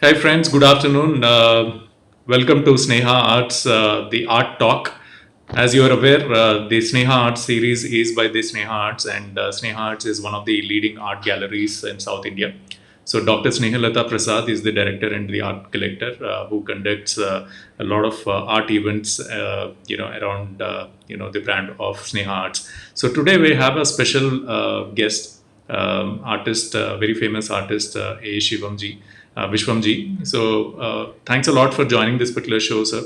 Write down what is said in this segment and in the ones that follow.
Hi, friends. Good afternoon. Welcome to Sneha Arts, the Art Talk. As you are aware, the Sneha Arts series is by the Sneha Arts, and Sneha Arts is one of the leading art galleries in South India. So, Dr. Snehalata Prasad is the director and the art collector who conducts a lot of art events, around the brand of Sneha Arts. So, today we have a special guest, artist, very famous artist, A. Shivamji. Vishwamji. So, thanks a lot for joining this particular show, sir.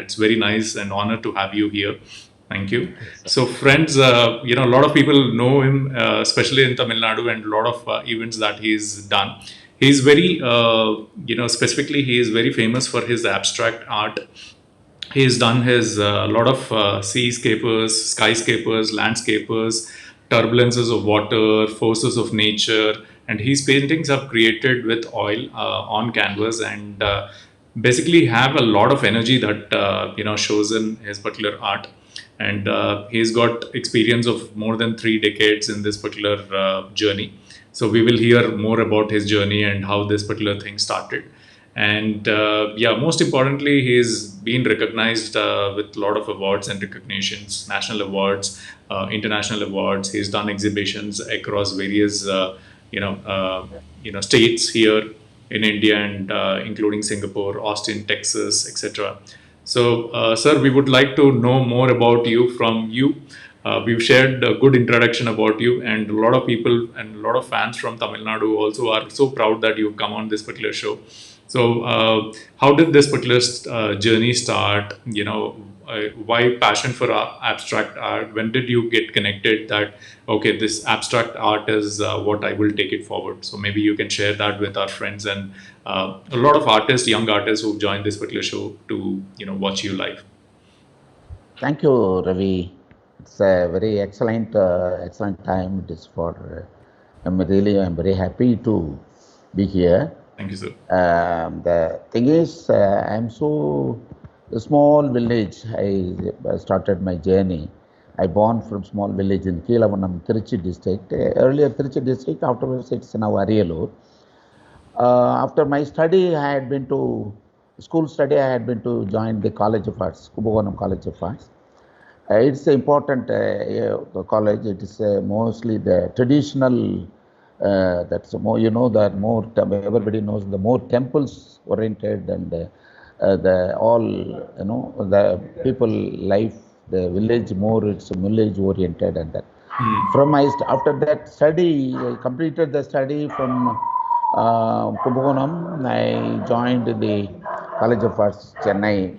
It's very nice and honor to have you here. Thank you. So, friends, a lot of people know him, especially in Tamil Nadu, and a lot of events that he's done. He's very, specifically, he is very famous for his abstract art. He's done his lot of seascapers, skyscapers, landscapers, turbulences of water, forces of nature, and his paintings are created with oil on canvas and basically have a lot of energy that shows in his particular art. And he's got experience of more than 3 decades in this particular journey. So we will hear more about his journey and how this particular thing started. And yeah, most importantly, he's been recognized with a lot of awards and recognitions, national awards, international awards. He's done exhibitions across various states here in India, and including Singapore, Austin, Texas, etc. So, sir, we would like to know more about you from you. We've shared a good introduction about you, and a lot of people and a lot of fans from Tamil Nadu also are so proud that you've come on this particular show. So, how did this particular journey start? Why passion for abstract art? When did you get connected that okay, this abstract art is what I will take it forward? So maybe you can share that with our friends and a lot of artists, young artists who've joined this particular show to watch you live. Thank you, Ravi. It's a very excellent time. It is for. I'm very happy to be here. Thank you, sir. The thing is, I'm so a small village. I started my journey. I born from small village in Keelavanam, Trichy district. Earlier Trichy district. Afterwards, it's now Ariyalur. After my study, I had been to school study. I had been to join the College of Arts, Kumbakonam College of Arts. It's an important college. It is mostly the traditional. That's more, that more. Everybody knows the more temples oriented and the all, the people life, the village more. It's village oriented and that. From after that study, I completed the study from Kumbakonam. I joined the College of Arts, Chennai.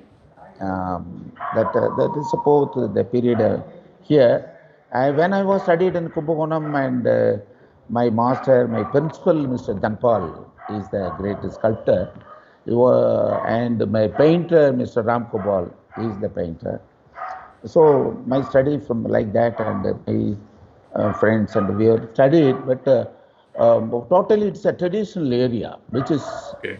That is suppose the period here. When I was studied in Kumbakonam, and my master, my principal, Mr. Dhanpal, is the great sculptor, and my painter, Mr. Ram Gopal, is the painter. So my study from like that, and my friends, and we have studied, but totally it's a traditional area, which is Okay.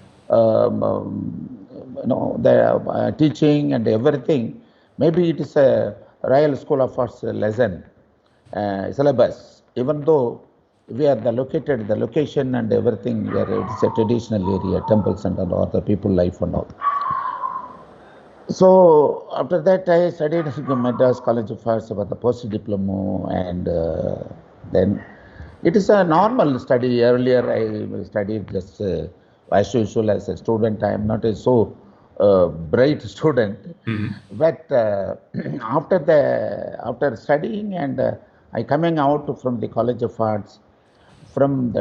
The teaching and everything. Maybe it is a Royal School of Arts lesson syllabus. Even though we are the location and everything, where it's a traditional area, temples and all the people life and all. So after that, I studied at Madras College of Arts for the post diploma, and then it is a normal study. Earlier, I studied just as usual as a student. I am not a so bright student, but after studying and I coming out from the College of Arts, from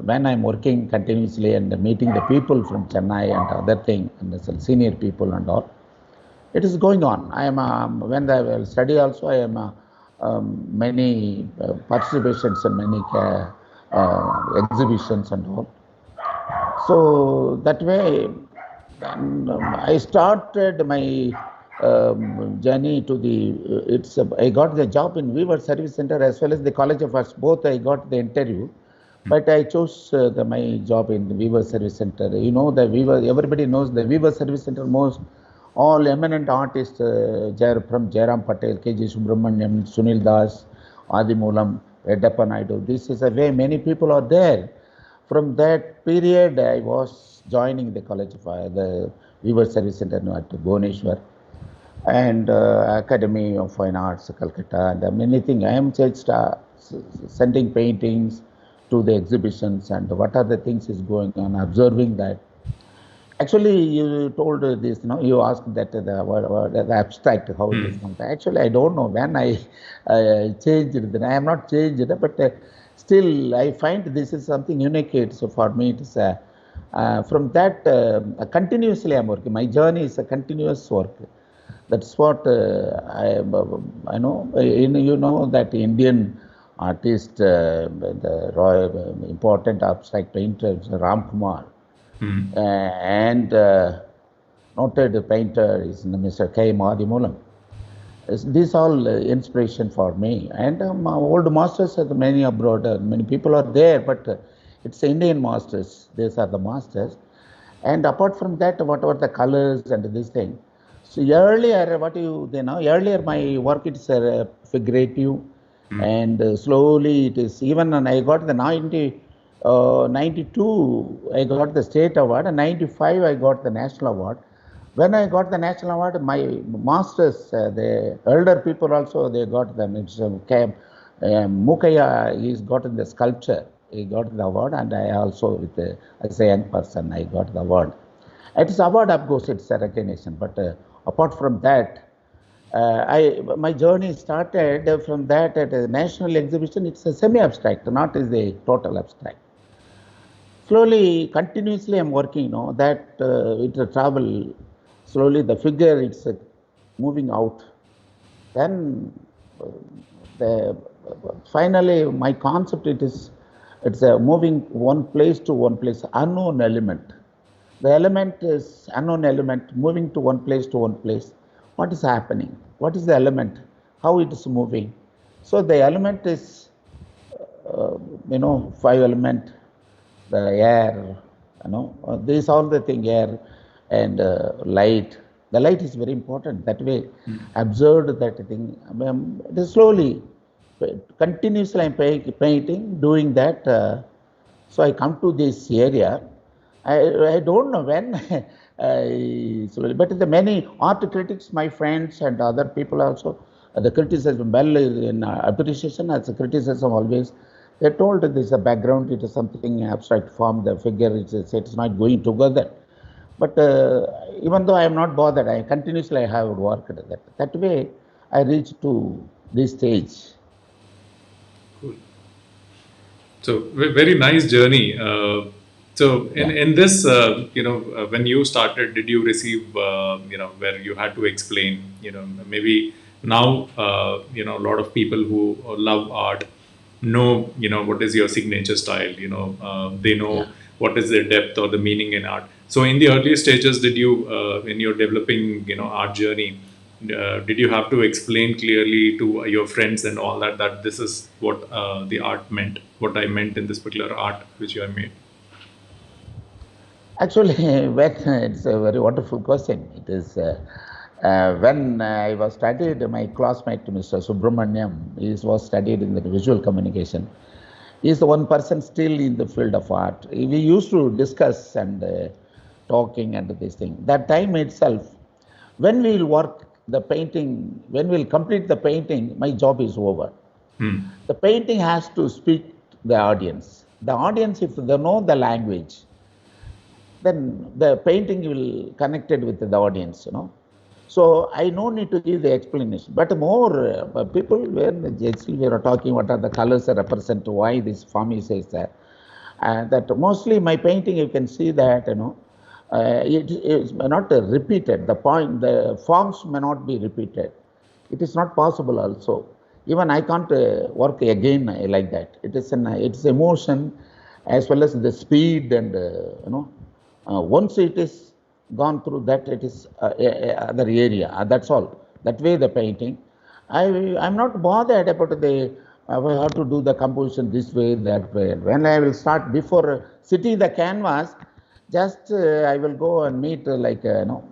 when I'm working continuously and meeting the people from Chennai and other thing, and some senior people and all. It is going on. I am when I study also. I am many participations in many exhibitions and all. So that way, I started my journey to the. I got the job in Weaver Service Center as well as the College of Arts. Both I got the interview, but I chose my job in the Weaver Service Center. You know, the Weaver. Everybody knows the Weaver Service Center most. All eminent artists from Jairam Patel, K.G. Subramaniam, Sunil Das, Adimulam, Reddappa Naidu. This is a way many people are there. From that period, I was joining the College of the Weaver Service Center at Bhubaneswar and Academy of Fine Arts, Calcutta, and many things. I am just sending paintings to the exhibitions and what are the things is going on, observing that. Actually, you told this, you asked that the abstract, how it is come. Actually, I don't know when I changed it. I am not changed it, but still, I find this is something unique. So for me, it is from that continuously I'm working. My journey is a continuous work. That's what I know. You know that Indian artist, the royal, important abstract painter, Ram Kumar, and noted painter is Mr. K. Madhimulam. These all inspiration for me. And old masters are many abroad. Many people are there, but it's Indian masters. These are the masters. And apart from that, whatever the colors and this thing. So earlier, earlier my work is figurative, and slowly it is, even when I got the 92, I got the state award, and 95, I got the national award. When I got the national award, my masters, the elder people also, they got them. It's Mukaya, he's gotten the sculpture. He got the award, and I also, as a young person, I got the award. It's award, of course, it's a recognition. But apart from that, my journey started from that at a national exhibition. It's a semi-abstract, not as a total abstract. Slowly, continuously, I'm working. That it travel slowly. The figure it's moving out. Then finally, my concept it's moving one place to one place, unknown element. The element is unknown element moving to one place to one place. What is happening? What is the element? How it is moving? So the element is, five element, the air, these all the thing, air and light. The light is very important. That way, observed that thing. Slowly, continuously, I'm painting, doing that. So I come to this area. I don't know when, but the many art critics, my friends and other people also, the criticism, well, in appreciation as a criticism always, they told this is a background, it is something abstract form, the figure, it's not going together. But even though I am not bothered, I continuously have worked at that. That way, I reached to this stage. Cool. So very nice journey. So in this, when you started, did you receive, where you had to explain, maybe now, a lot of people who love art know, what is your signature style, they know what is the depth or the meaning in art. So in the early stages, did you, when you're developing, art journey, did you have to explain clearly to your friends and all that this is what the art meant, what I meant in this particular art which you have made? Actually, it's a very wonderful question. It is when I was studied, my classmate, Mr. Subramaniam, he was studied in the visual communication. He is the one person still in the field of art. We used to discuss and talking and this thing. That time itself, when we will work the painting, when we will complete the painting, my job is over. The painting has to speak to the audience. The audience, if they know the language, then the painting will connected with the audience, So I no need to give the explanation. But more people, when we were talking, what are the colors that represent, why this form is there. That mostly my painting, you can see that, it is not repeated. The forms may not be repeated. It is not possible also. Even I can't work again like that. It's emotion as well as the speed and, once it is gone through that, it is other area. That's all. That way the painting. I'm not bothered about I have to do the composition this way, that way. When I will start, before sitting the canvas, just I will go and meet hello.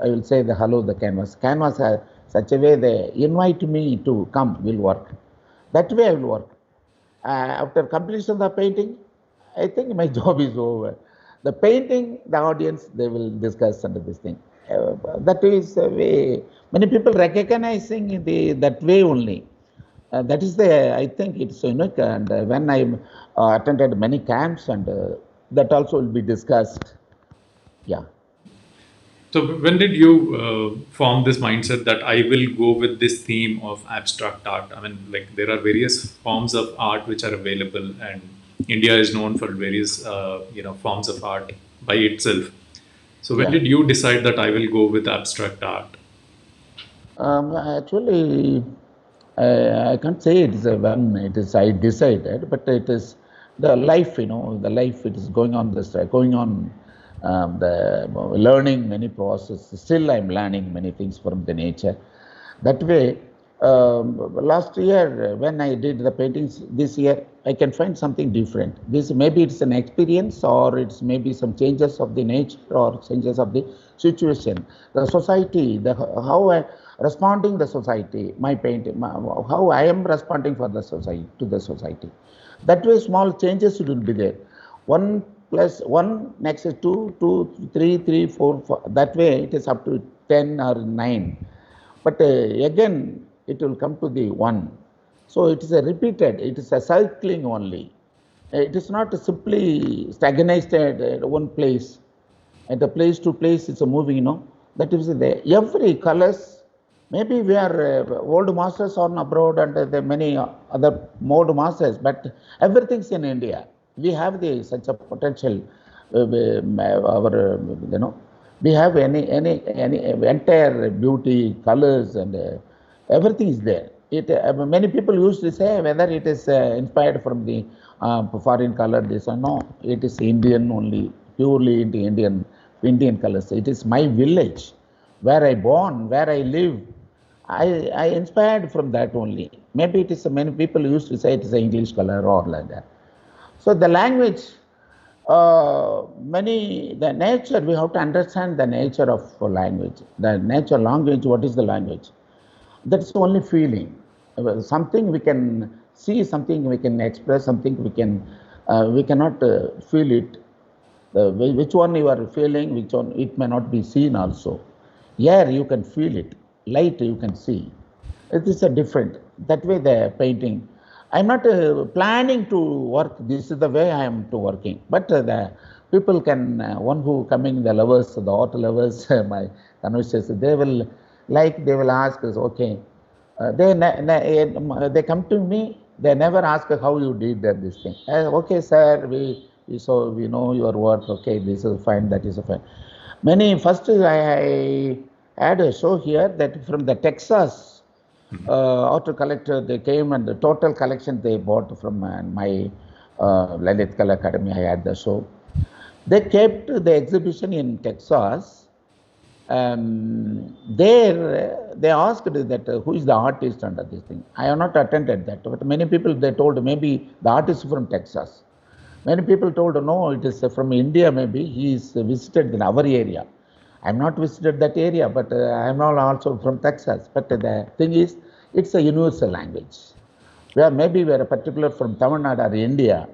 I will say the hello the canvas. Canvas such a way they invite me to come. Will work. That way I will work. After completion of the painting, I think my job is over. The painting, the audience, they will discuss under this thing. That is a way, many people recognizing that way only. That is I think it's unique. And when I attended many camps, and that also will be discussed. Yeah. So when did you form this mindset that I will go with this theme of abstract art? I mean, like there are various forms of art which are available, and India is known for various forms of art by itself. So when Yeah. did you decide that I will go with abstract art? Actually, I can't say it is when it is I decided, but it is the life, the life it is going on going on, the learning many processes. Still, I'm learning many things from the nature. That way, last year when I did the paintings, this year I can find something different. This maybe it's an experience, or it's maybe some changes of the nature or changes of the situation, the society, the how I responding the society, my painting, how I am responding for the society to the society. That way, small changes will be there. 1 plus 1 next is 2, 2, 3, 3, 4, 4. That way, it is up to 10 or 9. But again, it will come to the 1. So it is a repeated, it is a cycling only. It is not simply stagnated at one place. At the place to place, it's a moving. That is the every colors. Maybe we are old masters on abroad, and there are many other old masters, but everything's in India. We have such a potential. Our we have any entire beauty, colors, and everything is there. Many people used to say whether it is inspired from the foreign color. This or no, it is Indian only, purely into Indian colors. It is my village, where I born, where I live. I inspired from that only. Maybe it is many people used to say it is an English color or like that. So the language, the nature, we have to understand the nature of language. The nature, language, what is the language? That's only feeling. Something we can see, something we can express, something we cannot feel it. Which one you are feeling, which one it may not be seen also. Air you can feel it, light you can see. It is a different. That way the painting. I'm not planning to work. This is the way I am to working. But the people can, one who coming, the lovers, the art lovers, my conversation, they will ask us, okay. They come to me. They never ask how you did this thing. Okay, sir, we know your work. Okay, this is fine. That is fine. First I had a show here that from the Texas art collector, they came, and the total collection they bought from my Lalit Kala Academy. I had the show. They kept the exhibition in Texas. There they asked that who is the artist under this thing. I have not attended that, but many people they told maybe the artist from Texas. Many people told no, it is from India. Maybe he is visited in our area. I'm not visited that area, but I'm not also from Texas. But the thing is, it's a universal language. Maybe we are particular from Tamil Nadu or India,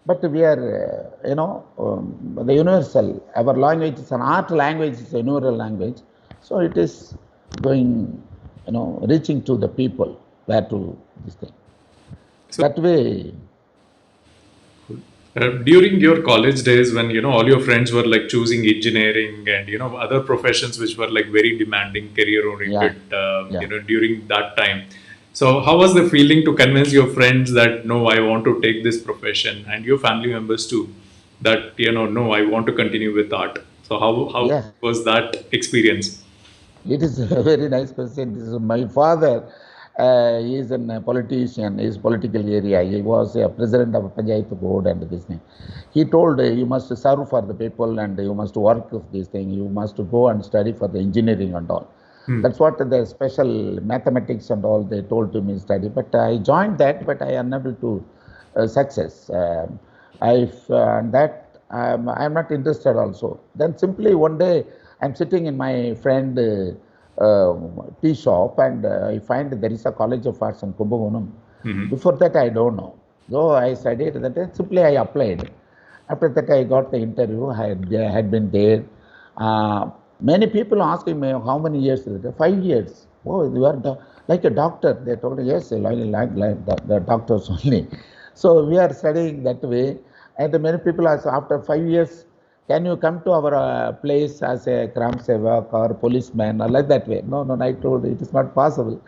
but we are, the universal. Our language is an art language, it's a universal language. So it is going, reaching to the people where to this thing. So, that way. During your college days, when all your friends were like choosing engineering and other professions which were like very demanding, career oriented, during that time. So how was the feeling to convince your friends that no, I want to take this profession, and your family members too, that no, I want to continue with art. So how was that experience? It is a very nice question. This is my father. He is a politician. His political area. He was a president of a Panchayat board and this thing. He told you must serve for the people and you must work with this thing. You must go and study for the engineering and all. That's what the special mathematics and all they told to me study. But I joined that, but I am unable to success. I'm not interested also. Then simply one day I'm sitting in my friend tea shop, and I find there is a College of Arts in Kumbakonam. Before that I don't know. So I studied that, simply I applied. After that, I got the interview. I had been there. Uh, Many people asking me how many years is it? 5 years. Oh, you are like a doctor. They told me yes, like the doctors only. So we are studying that way. And many people ask after 5 years, can you come to our place as a Gram Sevak or policeman or like that way? No, no, I told it is not possible.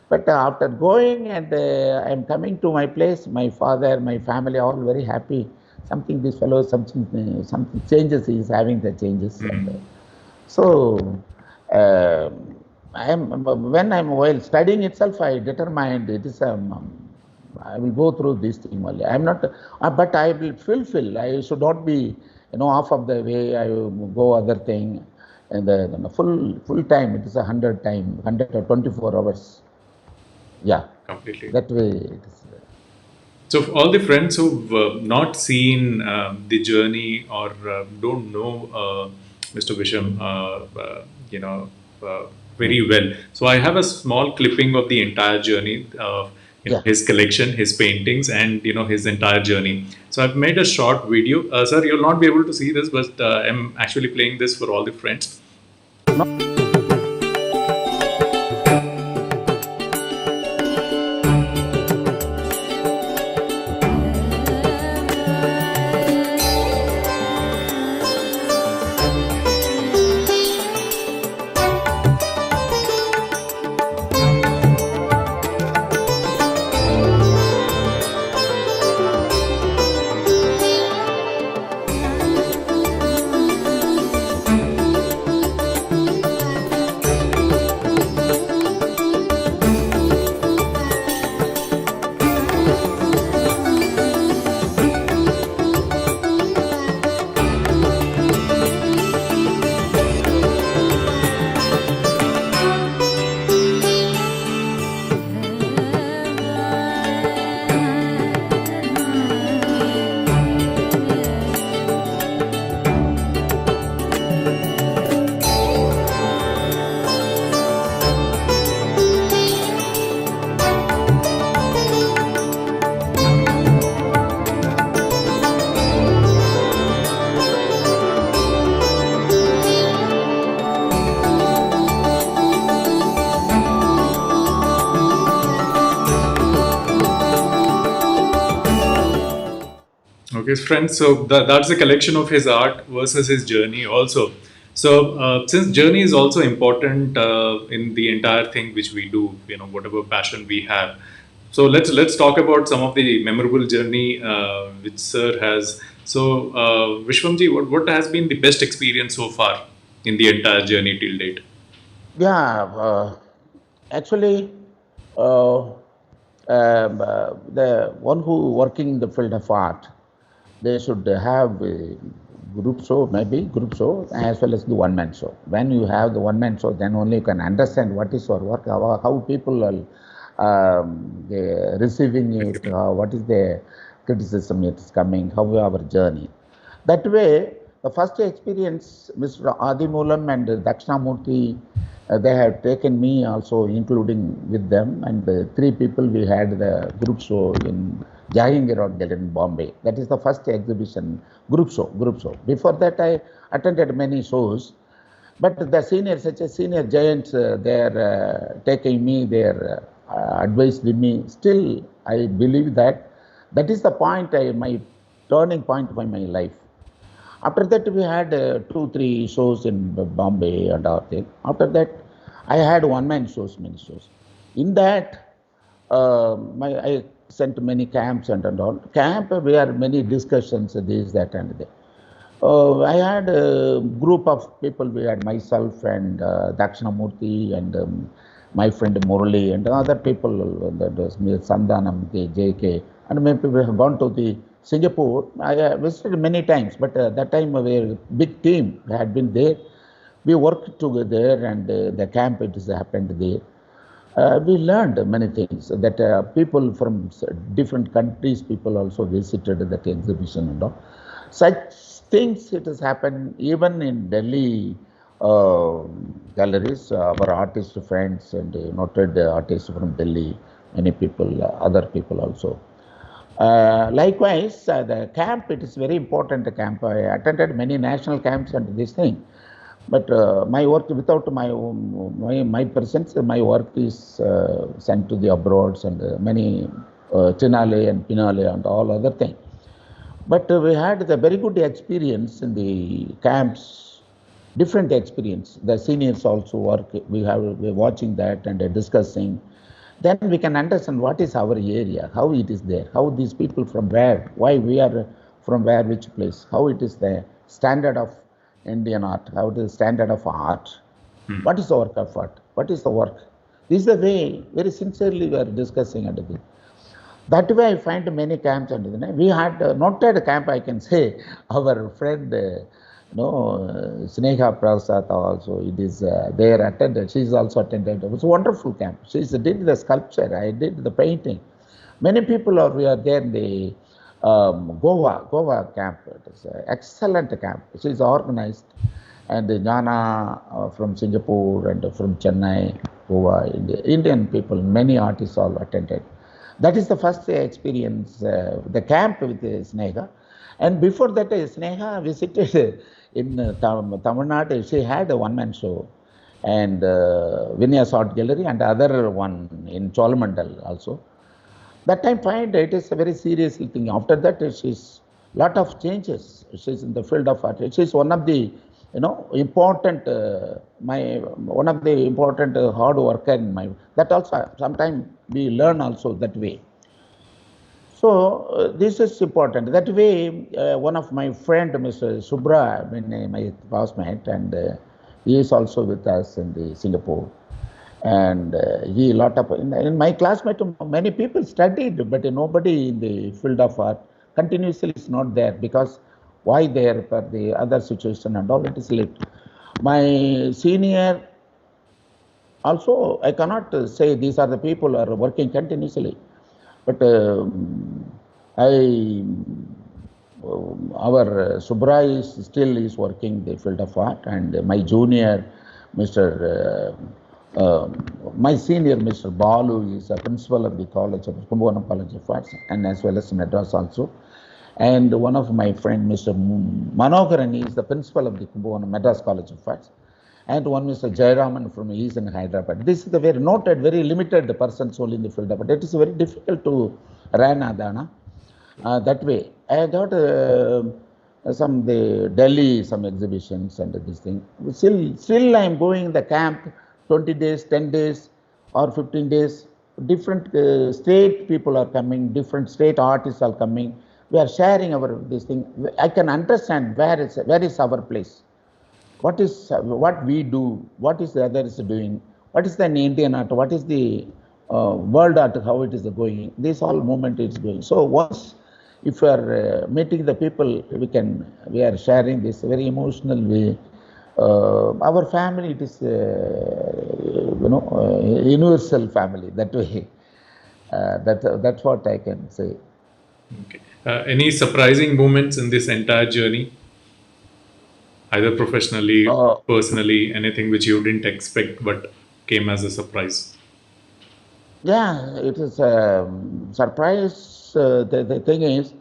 But after going and I'm coming to my place, my father, my family, all very happy. Something this fellow, something changes. He is having the changes. And, so uh, when I'm while studying itself, I determined it is I will go through this thing only. I'm not, but I will fulfill. I should not be, off of the way. I will go other thing, and the full time. It is 100 time, 124 hours. Yeah, Completely. that way it is. So, for all the friends who've not seen the journey or don't know Mr. Visham, you know, very well. So, I have a small clipping of the entire journey. Yeah. His collection, his paintings, and his entire journey. So, I've made a short video. Sir, you'll not be able to see this, but I'm actually playing this for all the friends. Okay, friends. So that's the collection of his art versus his journey, also. So since journey is also important in the entire thing which we do, whatever passion we have. So let's talk about some of the memorable journey which Sir has. So Vishwamji, what has been the best experience so far in the entire journey till date? Yeah, actually, uh, the one who working in the field of art, they should have a group show, maybe group show, as well as the one man show. When you have the one man show, then only you can understand what is your work, how people are receiving it, what is the criticism it is coming, how our journey. That way, the first experience, Mr. Adimulam and Dakshinamurthy, they have taken me also, including with them, and three people we had the group show in Jahangir Road in Bombay. That is the first exhibition, group show. Before that, I attended many shows, but the seniors, such as senior giants, they are taking me, they are advised me. Still, I believe that is the point, my turning point of my life. After that, we had 2-3 shows in Bombay and all thing. After that, I had one-man shows, many shows. In that, I sent many camps and all. Camp, we had many discussions, this, that, and that. I had a group of people. We had myself and Dakshinamurthy and my friend Murali and other people. That was me, Sandanam, JK, and many people have gone to the Singapore. I visited many times, but that time a big team had been there. We worked together, and the camp it has happened there. We learned many things that people from different countries, people also visited that exhibition and all. Such things it has happened even in Delhi galleries. Our artist friends and noted artists from Delhi, many people, other people also. Likewise, the camp, it is very important camp. I attended many national camps and this thing. But my work, without my presence, my work is sent to the abroads and many Tinale and Pinale and all other things. But we had the very good experience in the camps, different experience. The seniors also work. We're watching that and discussing. Then we can understand what is our area, how it is there, how these people from where, why we are from where, which place, how it is the standard of Indian art, how it is the standard of art, what is the work of art, what is the work. This is the way, very sincerely we are discussing and this. That way I find many camps and we had noted a camp, I can say, our friend, Sneha Prasad also, it is there attended, she is also attended. It was a wonderful camp. She did the sculpture, I did the painting. Many people we are there in the Goa camp. It is an excellent camp. She is organized. And Jana from Singapore and from Chennai, Goa, Indian people, many artists all attended. That is the first experience, the camp with Sneha. And before that, Sneha visited in Tamil Nadu. She had a one-man show and Vinyas Art Gallery and other one in Cholamandal also. That time find it is a very serious thing. After that, she's lot of changes. She's in the field of art. She's one of the important one of the important hard worker in my, that also sometimes we learn also that way. So this is important. That way, one of my friend, Mr. Subra, my classmate, and he is also with us in the Singapore. And he lot of in my classmate, many people studied, but nobody in the field of art continuously is not there because why there for the other situation and all, it is late. My senior also, I cannot say these are the people who are working continuously, but our Subra is still is working the field of art, and my junior, my senior, Mr. Balu, is a principal of the college of Kumbakonam College of Arts, and as well as Madras also. And one of my friend, Mr. Manoharan, is the principal of the Kumbakonam Madras College of Arts. And one Mr. Jayaraman from East in Hyderabad. This is the very noted, very limited persons only in the field, but it is very difficult to run Adana that way. I got some the Delhi, some exhibitions and this thing. Still I am going the camp 20 days, 10 days or 15 days. Different state people are coming, different state artists are coming. We are sharing our this thing. I can understand where is our place. What we do, what is the others doing, what is the Indian art, what is the world art, how it is going. This all movement is going. So once, if we are meeting the people, we are sharing this very emotional way. Our family, it is universal family that way. That's what I can say. Okay. Any surprising moments in this entire journey? Either professionally, personally, anything which you didn't expect but came as a surprise? Yeah, it is a surprise. The thing is,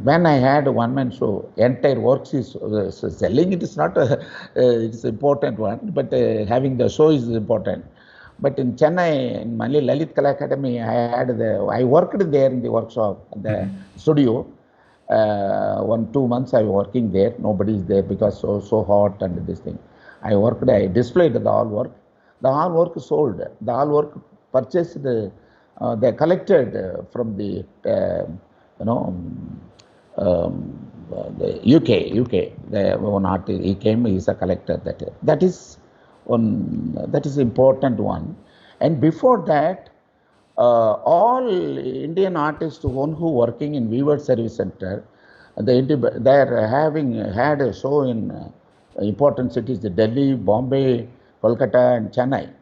when I had a one-man show, entire works is selling. It is not it's important one, but having the show is important. But in Chennai, in Mali Lalit Kala Academy, I worked there in the workshop, the studio. 1-2 months I was working there. Nobody is there because so hot and this thing. I worked. I displayed the all work. The all work sold. The all work purchased. They collected from the the UK. The one artist he came. He is a collector. That is one. That is important one. And before that, all Indian artists who working in Weaver Service Center, they are having had a show in important cities, the Delhi, Bombay, Kolkata, and Chennai.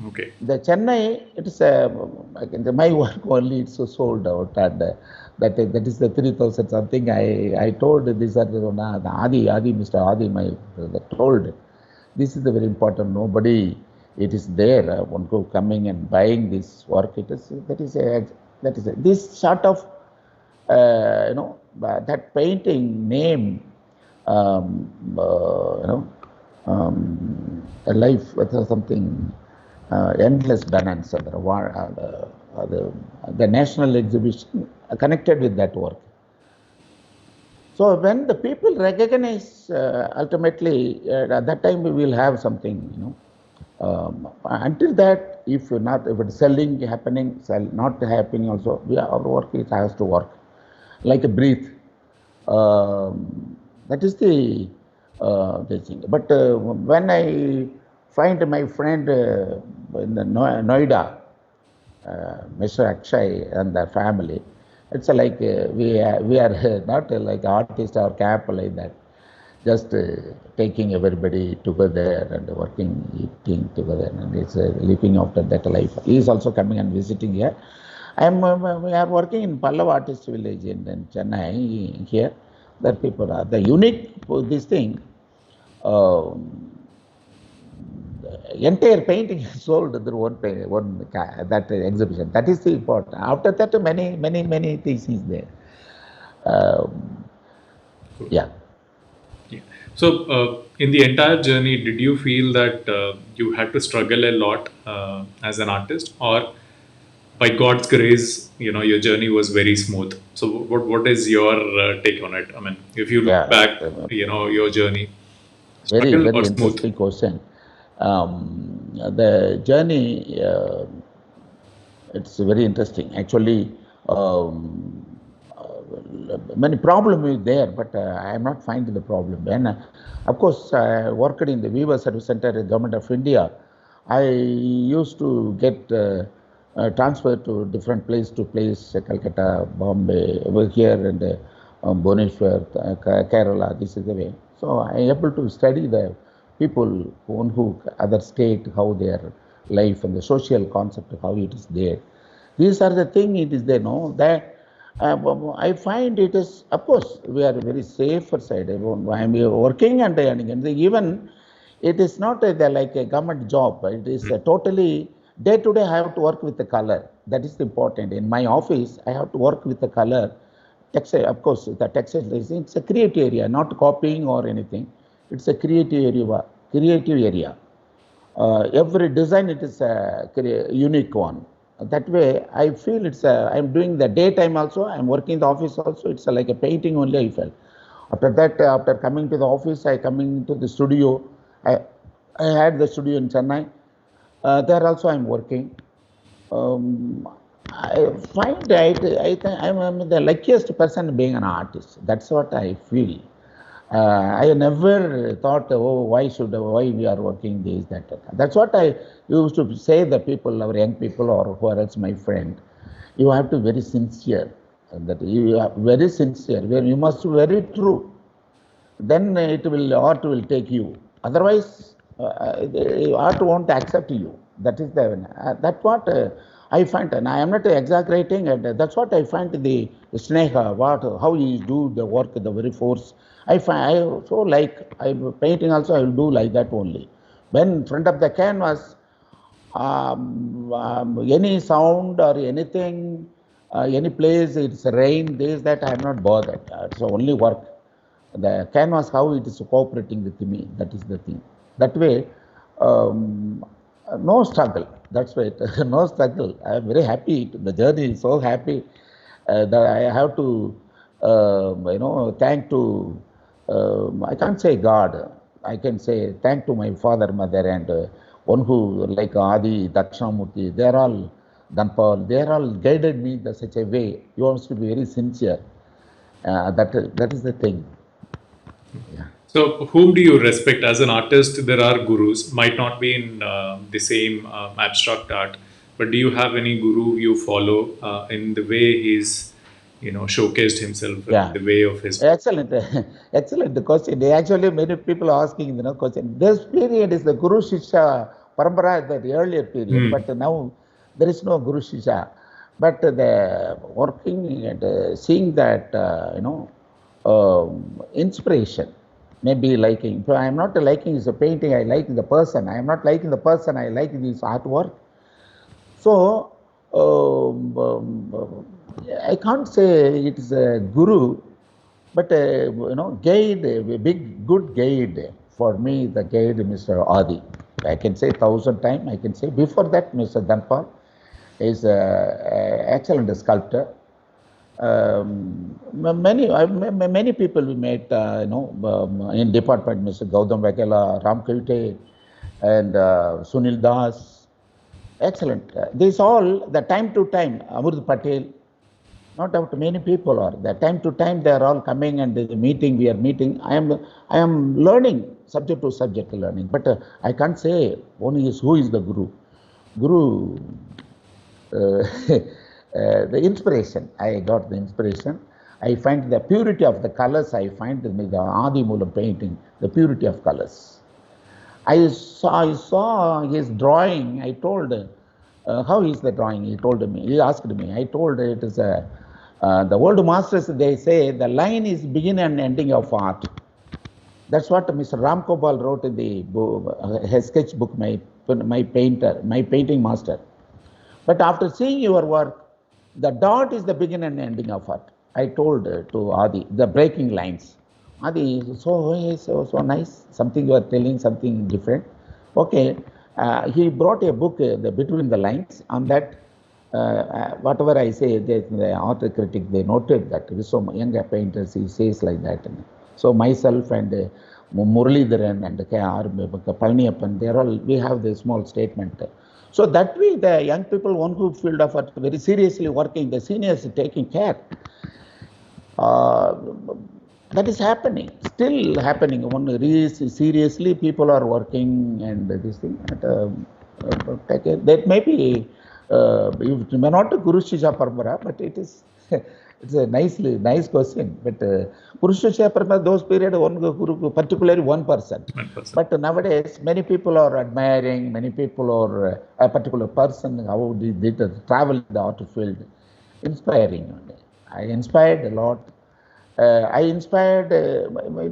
Okay. The Chennai, it is my work only. It's sold out, and that is the 3,000 something. I told these are the Adi, Mr. Adi, my brother told. This is the very important. Nobody. It is there. One go coming and buying this work. That is That is it. This sort of, that painting name, you know, a life with something endless bonanza. The national exhibition connected with that work. So when the people recognize, ultimately, at that time we will have something, until that, if it's selling happening, not happening also, our work it has to work like a breath. That is the thing. But when I find my friend in the Noida, Mr. Akshay and the family, it's like we are not like artist or cap like that. Just taking everybody together and working, eating together, and it's living after that life. He is also coming and visiting here. We are working in Pallava Artist Village in Chennai here. That people are the unique for this thing. Entire painting is sold through that exhibition. That is the important. After that, many things is there. Yeah. Yeah. So, in the entire journey, did you feel that you had to struggle a lot as an artist, or by God's grace, your journey was very smooth? So, what is your take on it? I mean, if you look Yeah. back, your journey, Very, struggle very or smooth? interesting question. The journey, it's very interesting. Actually, many problems is there, but I am not finding the problem. And of course, I worked in the Weaver Service Center, Government of India. I used to get transferred to different place to place, Calcutta, Bombay, over here, and Bhubaneswar, Kerala. This is the way. So I am able to study the people who other state, how their life and the social concept, how it is there. These are the thing it is there, no? That I find it is, of course, we are very safer side. I am working and earning. And even it is not like a government job. It is totally day to day. I have to work with the color. That is important. In my office, I have to work with the color. Textile, of course, the textile is it's a creative area, not copying or anything. It's a creative area. Creative area. Every design it is a unique one. That way, I feel it's I'm doing the daytime also. I'm working in the office also. It's like a painting only. I felt. After that, after coming to the office, I coming to the studio. I, I had the studio in Chennai. There also I'm working. I find that I think I'm the luckiest person being an artist. That's what I feel. I never thought, oh, why we are working this, that. That's what I used to say the people, our young people, or who else my friend. You have to be very sincere. That you are very sincere. You must be very true. Then art will take you. Otherwise, art won't accept you. That is that's what I find, and I am not exaggerating. And that's what I find the Sneha, how he do the work, the very force. I find I so like I painting also. I will do like that only. When in front of the canvas, any sound or anything, any place, it's rain, this, that, I am not bothered. It's only work. The canvas, how it is cooperating with me, that is the thing. That way, no struggle. That's why, no struggle. I am very happy. The journey is so happy that I have to, thank to, I can't say God. I can say thank to my father, mother, and one who, like Adi, Dakshinamurti, they are all, Danpal, they are all guided me in such a way. You must be very sincere. That is the thing. Yeah. So, whom do you respect as an artist? There are gurus, might not be in the same abstract art, but do you have any guru you follow in the way he's, showcased himself, Yeah. the way of his? Excellent, excellent question. Actually, many people are asking, question. This period is the Guru Shishya Parampara, the earlier period, but now there is no Guru Shishya. But the working and seeing that, inspiration, maybe liking. So I am not liking his painting, I like the person. I am not liking the person, I like this artwork. So I can't say it is a guru, but guide, a big good guide for me. The guide, Mr. Adi. I can say 1,000 times. I can say before that, Mr. Danpal is an excellent sculptor. Many people we met, in department, Mr. Gautam Vakela, Ram Kavite, and Sunil Das. Excellent. These all, the time to time, Amrut Patel, not out many people are. The time to time they are all coming and the meeting, we are meeting. I am learning, subject to subject learning. But I can't say only is who is the Guru. Guru, the inspiration, I got the inspiration. I find the purity of the colors, I find the Adi Moolam painting, the purity of colors. I saw his drawing. I told, how is the drawing? He told me, he asked me. I told it is the world masters, they say the line is beginning and ending of art. That's what Mr. Ram Gopal wrote in the book, his sketchbook, my painting master. But after seeing your work, the dot is the beginning and ending of art. I told to Adi, the breaking lines. Adi, so nice. Something you are telling, something different. Okay, he brought a book, the Between the Lines. On that, whatever I say, the art critic, they noted that with some younger painters, he says like that. So myself and Muralidharan and Palniappan, they are all, we have the small statement. So that way, the young people, one who field of art, very seriously working, the seniors taking care. That is happening, still happening. Seriously, people are working and this thing. That may be, it may not a Guru Shishya Parampara, but it is. It's a nice question. But Guru Shishya Parampara, those period, one Guru, particularly one person. But nowadays, many people are admiring, many people are a particular person, how they did travel in the art field, inspiring. I inspired a lot. I inspired,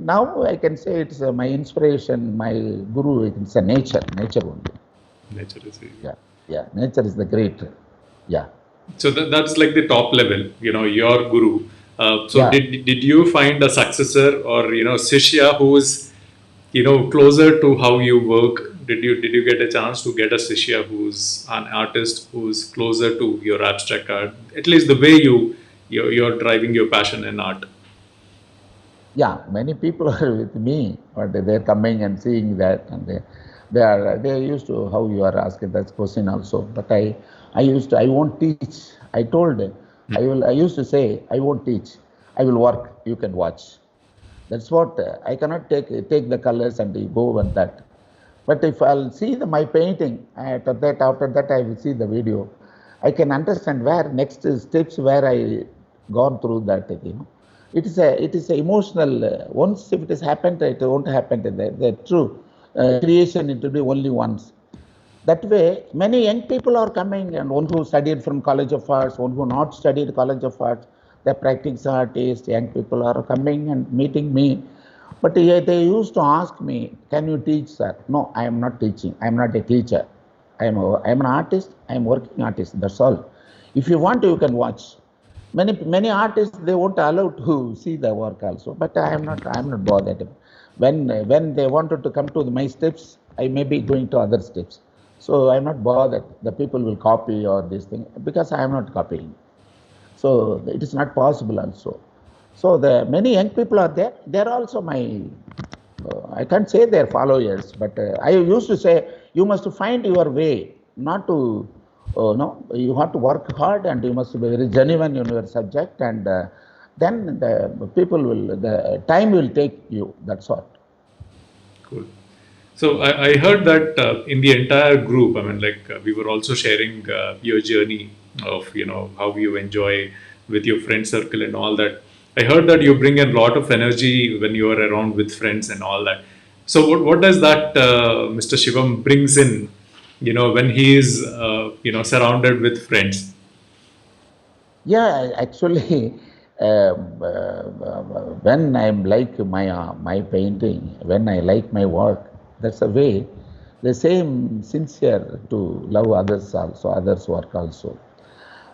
now I can say it's my inspiration, my guru, it's a nature only. Nature is nature is the great, So that's like the top level, your guru. Did you find a successor or, Shishya who's, closer to how you work? Did you get a chance to get a Shishya who's an artist who's closer to your abstract art? At least the way you're driving your passion in art. Yeah, many people are with me, but they're coming and seeing that, and they're used to how you are asking that question also. But I won't teach. I told them, I used to say, I won't teach. I will work. You can watch. That's what I cannot take the colors and go and that. But if I'll see my painting, after that I will see the video. I can understand where next steps where I gone through that. It is a emotional. Once if it has happened, it won't happen. The true creation, it will be only once. That way, many young people are coming, and one who studied from College of Arts, one who not studied College of Arts, the practice artists, young people are coming and meeting me. But they used to ask me, "Can you teach, sir?" No, I am not teaching. I am not a teacher. I am an artist. I am working artist. That's all. If you want, you can watch. Many artists, they won't allow to see the work also. But I am not bothered. When they wanted to come to my steps, I may be going to other steps. So I am not bothered. The people will copy or this thing because I am not copying. So it is not possible also. So the many young people are there. They are also my. I can't say they are followers, but I used to say you must find your way, not to. No, you have to work hard and you must be very genuine in your subject, and then the time will take you. That's all. Cool. So I heard that in the entire group, we were also sharing your journey of, how you enjoy with your friend circle and all that. I heard that you bring a lot of energy when you are around with friends and all that. So what does that Mr. Shivam brings in, when he is, surrounded with friends? Yeah, actually, when I like my painting, when I like my work, that's a way. The same sincere to love others also, others' work also.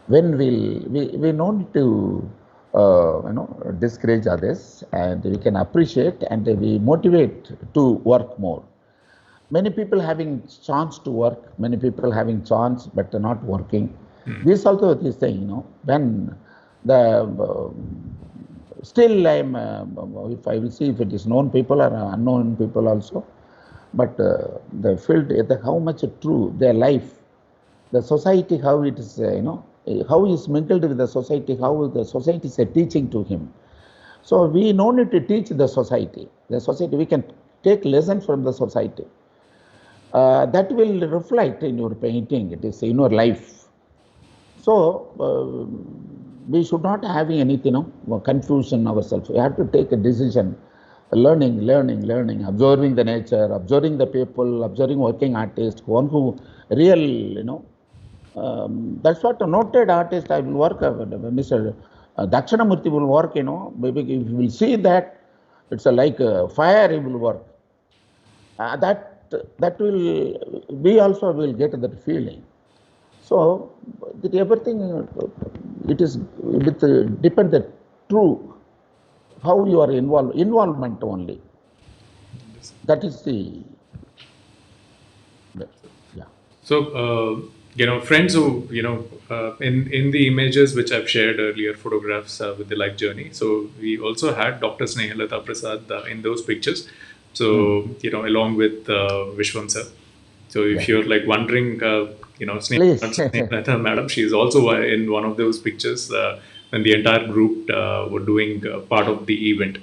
When we know to discourage others, and we can appreciate and we motivate to work more. Many people having chance to work, many people having chance but not working. This also this thing, when the still I'm if I will see if it is known people or unknown people also, but the field, how much true their life, the society, how it is, how he is mingled with the society, how the society is a teaching to him. So we no need to teach the society. The society, we can take lessons from the society. That will reflect in your painting, it is in your life. So we should not have anything, confusion ourselves. We have to take a decision, learning, observing the nature, observing the people, observing working artists, one who real, that's what a noted artist I will work, Mr. Dakshinamurthy will work, maybe if you will see that, it's like a fire, he will work. That will, we also will get that feeling. So that everything, it is with depend the true, how you are involvement only. That is the, yeah. So, friends who, in the images which I've shared earlier, photographs with the life journey. So, we also had Dr. Snehalata Prasad in those pictures. So, along with Vishwam sir. So, if you're like wondering, Please. Snehalata madam, she's also in one of those pictures when the entire group were doing part of the event.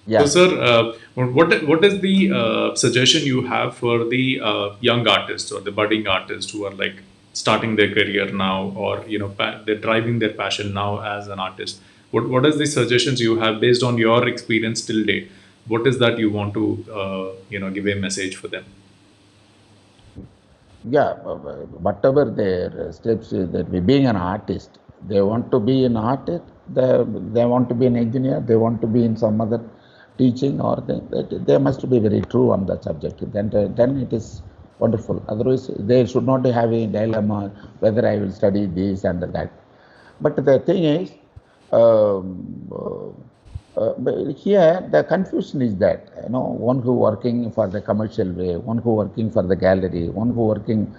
Yeah. So, sir, what is the suggestion you have for the young artists or the budding artists who are like starting their career now, or they're driving their passion now as an artist? What is the suggestions you have based on your experience till date? What is that you want to give a message for them? Yeah, whatever their steps, that being an artist, they want to be an artist, they want to be an engineer, they want to be in some other teaching, or they must be very true on that subject. Then it is wonderful. Otherwise, they should not have a dilemma whether I will study this and that. But the thing is, here the confusion is that, one who working for the commercial way, one who working for the gallery, one who working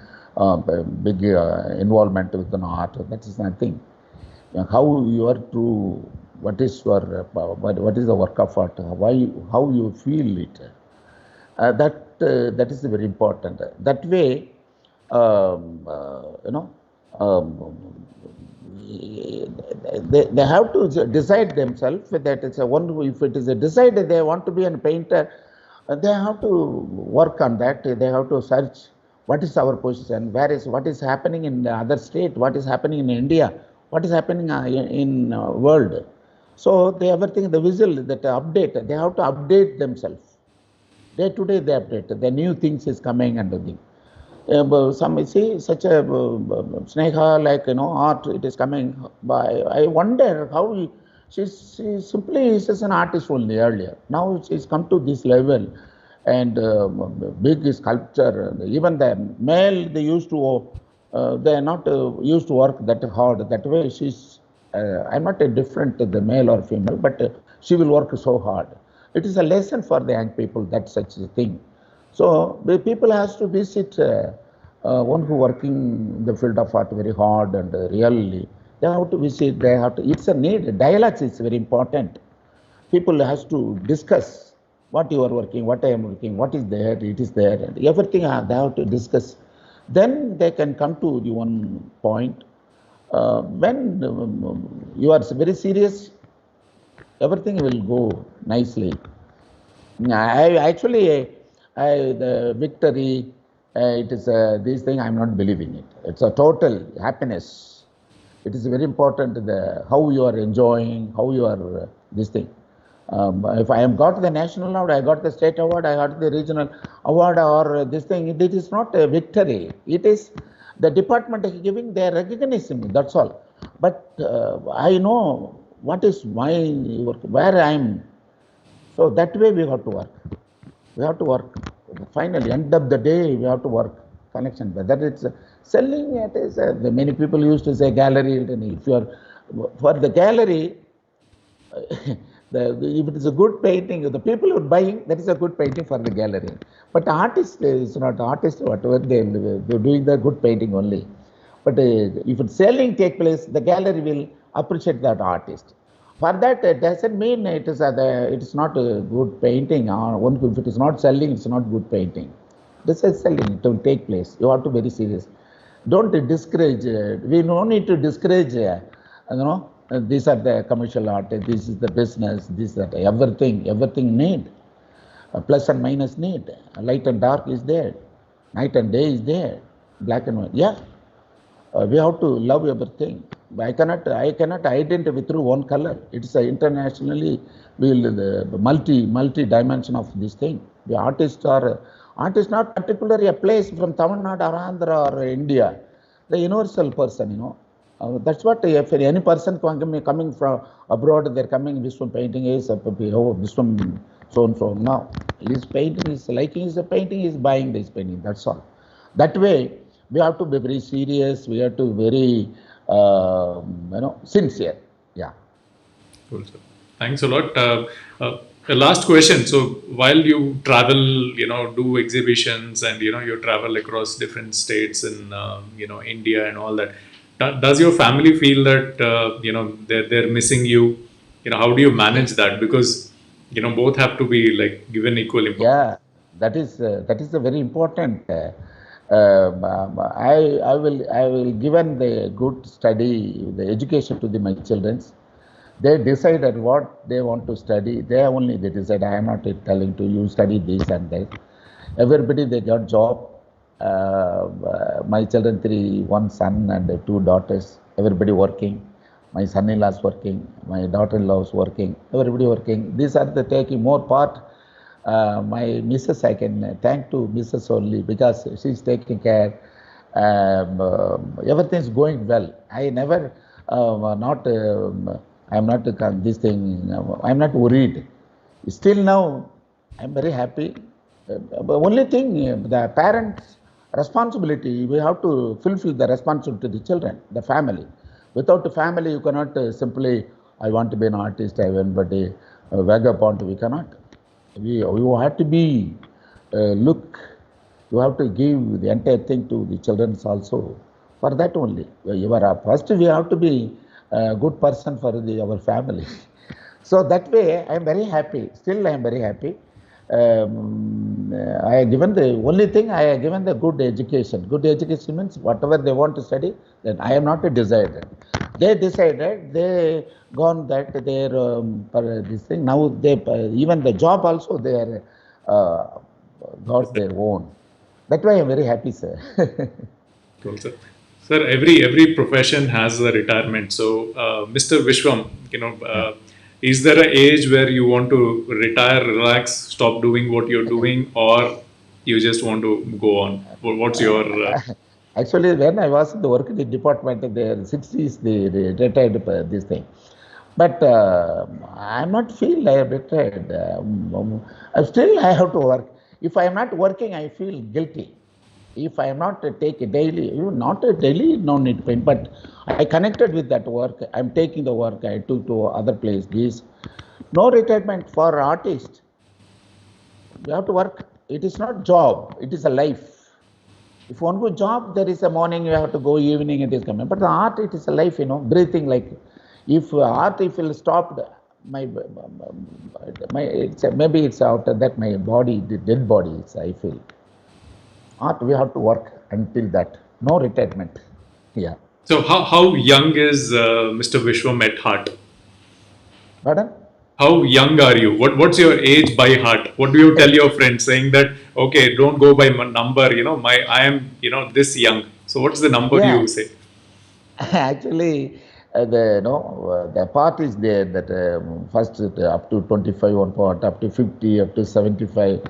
big involvement with an art. That is nothing. How you are to, what is your what is the work of art? How you feel it? That is very important. That way, they have to decide themselves that it's a one. If it is a decided they want to be a painter, they have to work on that. They have to search what is our position, what is happening in the other state, what is happening in India, what is happening in world. So they everything the visual that update. They have to update themselves. Day to day they update. The new things is coming and everything. Some see such a Sneha, like art, it is coming by. I wonder how she simply is an artist only earlier. Now she's come to this level, and big sculpture. Even the male, they used to they are not used to work that hard. That way she's. I'm not a different to the male or female, but she will work so hard. It is a lesson for the young people, that such a thing. So the people has to visit one who working in the field of art very hard and really. They have to visit. They have to. It's a need. Dialogues is very important. People has to discuss what you are working, what I am working, what is there, it is there, and everything they have to discuss. Then they can come to the one point. When you are very serious, everything will go nicely. I actually, the victory, it is this thing. I'm not believing it. It's a total happiness. It is very important how you are enjoying, how you are this thing. If I have got the national award, I got the state award, I got the regional award, or this thing. It is not a victory. It is the department is giving. They are recognizing me. That's all. But I know what is my work, where I am. So that way we have to work. We have to work. Finally, end of the day, we have to work. Connection. Whether it's Selling it is, many people used to say gallery. If you are, for the gallery, if it is a good painting, the people who are buying, that is a good painting for the gallery. But the artist is not artist, whatever they're doing the good painting only. But if it's selling take place, the gallery will appreciate that artist. For that, it doesn't mean it is not a good painting. If it is not selling, it's not good painting. This is selling. It will take place. You have to be very serious. Don't discourage. We don't need to discourage. These are the commercial art. This is the business. This that everything need. Plus and minus need. Light and dark is there. Night and day is there. Black and white. Yeah. We have to love everything. I cannot identify through one color. It's internationally multi dimension of this thing. The artists not particularly a place from Tamil Nadu or Andhra or India. The universal person, that's what if any person coming from abroad, they're coming. Vishwam painting is Vishwam so and so. Now his painting is liking his painting, is buying this painting. That's all. That way we have to be very serious. We have to be very sincere. Yeah. Cool, sir. Thanks a lot. The last question. So while you travel, do exhibitions and, you travel across different states in, India and all that, does your family feel that, they're missing you? How do you manage that? Because, both have to be like given equal importance. Yeah, that is a very important. I will given the good study, the education to my children. They decided what they want to study. They decide. I am not telling to you study this and that. Everybody they got job. My children one son and two daughters. Everybody working. My son-in-law is working. My daughter-in-law is working. Everybody working. These are the taking more part. My Mrs. I can thank to Mrs. only because she's taking care. Everything is going well. I never I'm not this thing. I'm not worried. Still now, I'm very happy. Only thing, the parents' responsibility, we have to fulfill the responsibility to the children, the family. Without the family, you cannot simply, I want to be an artist, I want to be a vagabond. We cannot. You have to be, you have to give the entire thing to the children also. For that only. First, we have to be a good person for our family. So that way, I am very happy. Still, I am very happy. I have given the only thing, I have given the good education. Good education means whatever they want to study, then I am not decided. They decided, they gone that their this thing. Now they even the job also they are got their own. That's why I am very happy, sir. Cool, sir. Sir, every profession has a retirement. So, Mr. Vishwam, is there an age where you want to retire, relax, stop doing what you're doing, or you just want to go on? What's your... Actually, when I was in the work in the department, in the 60s, they retired this thing. But I'm not feel I have retired. Still, I have to work. If I am not working, I feel guilty. If I am not take a daily, not a daily, no need to paint, but I connected with that work. I'm taking the work. I took to other places. No retirement for artists. You have to work. It is not job. It is a life. If one go job, there is a morning you have to go, evening it is coming. But the art, it is a life, breathing like. If art, if it stopped, maybe it's after that my body, the dead body, I feel. Art, we have to work until that. No retirement. Yeah. So how young is Mr. Vishwam at heart? Pardon? How young are you? What's your age by heart? What do you tell your friends saying that, okay, don't go by my number, I am, this young. So what's the number you say? Actually, the part is there that first up to 25 one part, up to 50, up to 75.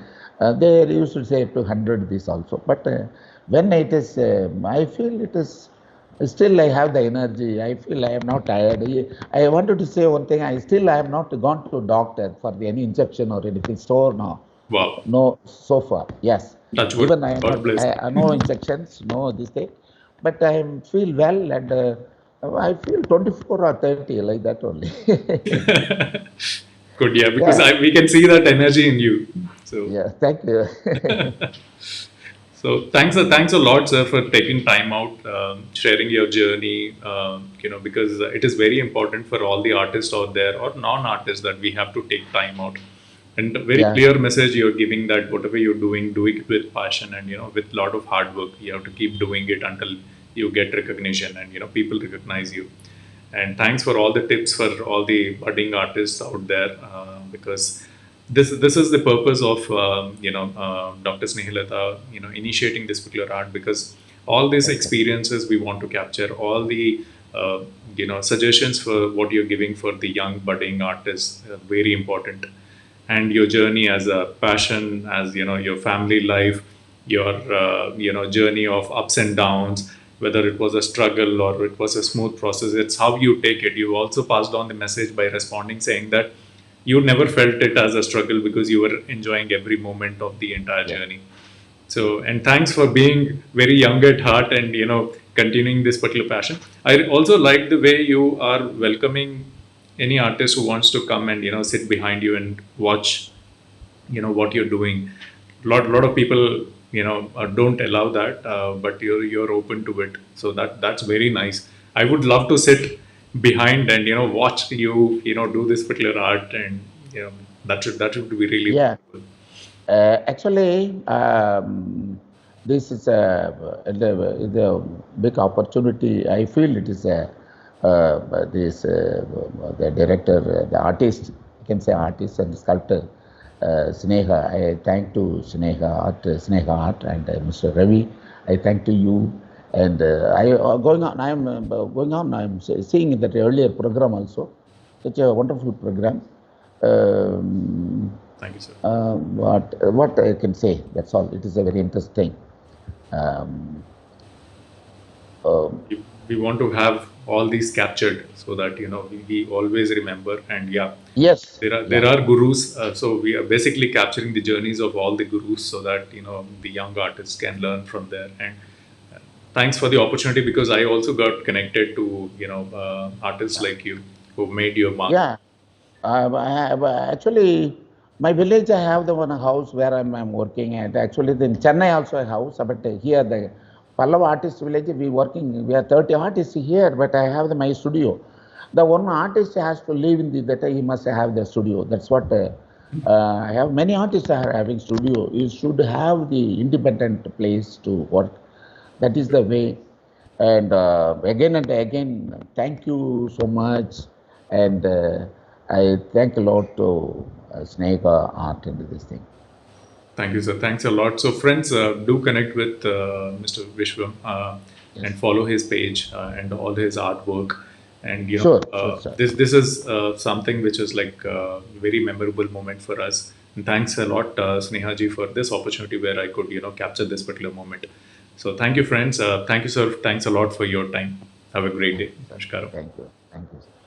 They used to say up to 100 this also. But when it is, I feel it is, still I have the energy. I feel I am not tired. I wanted to say one thing. I have not gone to doctor for any injection or anything. So no. Wow. No, so far. Yes. Touch wood. Even I am not, no injections, no this thing. but I feel well, and I feel 24 or 30 like that only. Good, yeah, because Yeah, we can see that energy in you. So, yeah. Thank you. so thanks a lot, sir, for taking time out, sharing your journey. Because it is very important for all the artists out there or non-artists that we have to take time out. And a very Yeah, clear message you're giving that whatever you're doing, do it with passion and with a lot of hard work. You have to keep doing it until you get recognition and people recognize you. And thanks for all the tips for all the budding artists out there, because this is the purpose of Dr. Snehilata initiating this particular art, because all these exactly. experiences we want to capture, all the suggestions for what you're giving for the young budding artists, very important. And your journey as a passion, as your family life, your journey of ups and downs, whether it was a struggle or it was a smooth process, it's how you take it. You also passed on the message by responding saying that you never felt it as a struggle because you were enjoying every moment of the entire Yeah. journey. So, and thanks for being very young at heart and continuing this particular passion. I also like the way you are welcoming any artist who wants to come and sit behind you and watch what you're doing. Lot of people don't allow that, but you're open to it. So that's very nice. I would love to sit behind and watch you do this particular art, and that should be really Yeah. wonderful. Actually, this is a big opportunity. I feel it is a this the director, the artist. You can say artist and sculptor, Sneha. I thank to Sneha Art, and Mr. Ravi. I thank to you. And I going on. I am going on. I am seeing that earlier program also. Such a wonderful program. Um, Thank you, sir. what I can say, that's all. It is a very interesting. Um, uh, We want to have all these captured so that we always remember. And yeah, yes, there yeah, are gurus, so we are basically capturing the journeys of all the gurus so that the young artists can learn from there. And thanks for the opportunity, because I also got connected to artists like you who made your mark. yeah. Actually, my village, I have the one house where I'm working at. Actually, in Chennai also a house, but here the Pallava artist village, we are 30 artists here, but I have my studio. The one artist has to live in that he must have the studio. That's what I have. Many artists are having studio. You should have the independent place to work. That is the way. And again, thank you so much. And I thank a lot to Snehika Art into this thing. Thank you, sir. Thanks a lot. So, friends, do connect with Mr. Vishwam, and Yes. follow his page and all his artwork. And Sure, sure, sir. this is something which is like a very memorable moment for us. And thanks a lot, Sneha ji, for this opportunity where I could capture this particular moment. So, thank you, friends. Thank you, sir. Thanks a lot for your time. Have a great day. Thank you, sir. Namaskaram. Thank you. Thank you, sir.